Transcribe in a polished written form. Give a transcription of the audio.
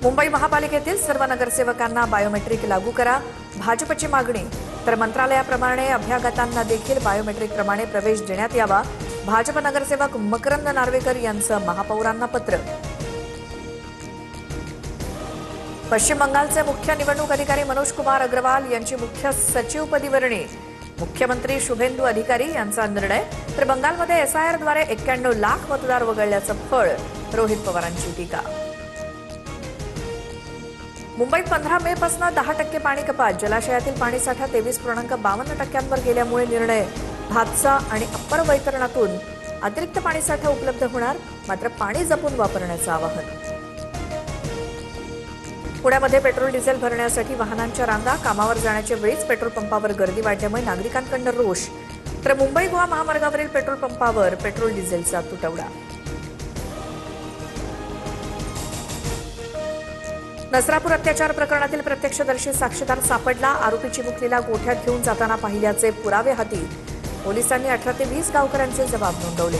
मुंबई महापालिकेतील सर्व नगरसेवकांना बायोमेट्रिक लागू करा, भाजपची मागणी. तर मंत्रालयाप्रमाणे अभ्यागतांना देखील बायोमेट्रिक प्रमाणे प्रवेश देण्यात यावा. भाजप नगरसेवक मकरंद नार्वेकर यांचं महापौरांना पत्र. पश्चिम बंगालचे मुख्य निवडणूक अधिकारी मनोज कुमार अग्रवाल यांची मुख्य सचिवपदी वर्णी. मुख्यमंत्री शुभेंदू अधिकारी यांचा निर्णय. तर बंगालमध्ये एसआयआरद्वारे 91 लाख मतदार वगळल्याचं फळ. रोहित पवारांची टीका. मुंबईत 15 मे पासून 10% पाणी कपात. जलाशयातील पाणीसाठा 23.52% गेल्यामुळे निर्णय. भातसा आणि अप्पर वैतरणातून अतिरिक्त पाणीसाठा उपलब्ध होणार, मात्र पाणी जपून वापरण्याचं आवाहन. पुण्यामध्ये पेट्रोल डिझेल भरण्यासाठी वाहनांच्या रांगा. कामावर जाण्याच्या वेळीच पेट्रोल पंपावर गर्दी वाढल्यामुळे नागरिकांकडून रोष. तर मुंबई गोवा महामार्गावरील पेट्रोल पंपावर पेट्रोल डिझेलचा तुटवडा. नसरापूर अत्याचार प्रकरणातील प्रत्यक्षदर्शी साक्षीदार सापडला. आरोपी चिमुकलीला गोठ्यात घेऊन जाताना पाहिल्याचे पुरावे हाती. पोलिसांनी 18 ते 20 गावकऱ्यांचे जबाब नोंदवले.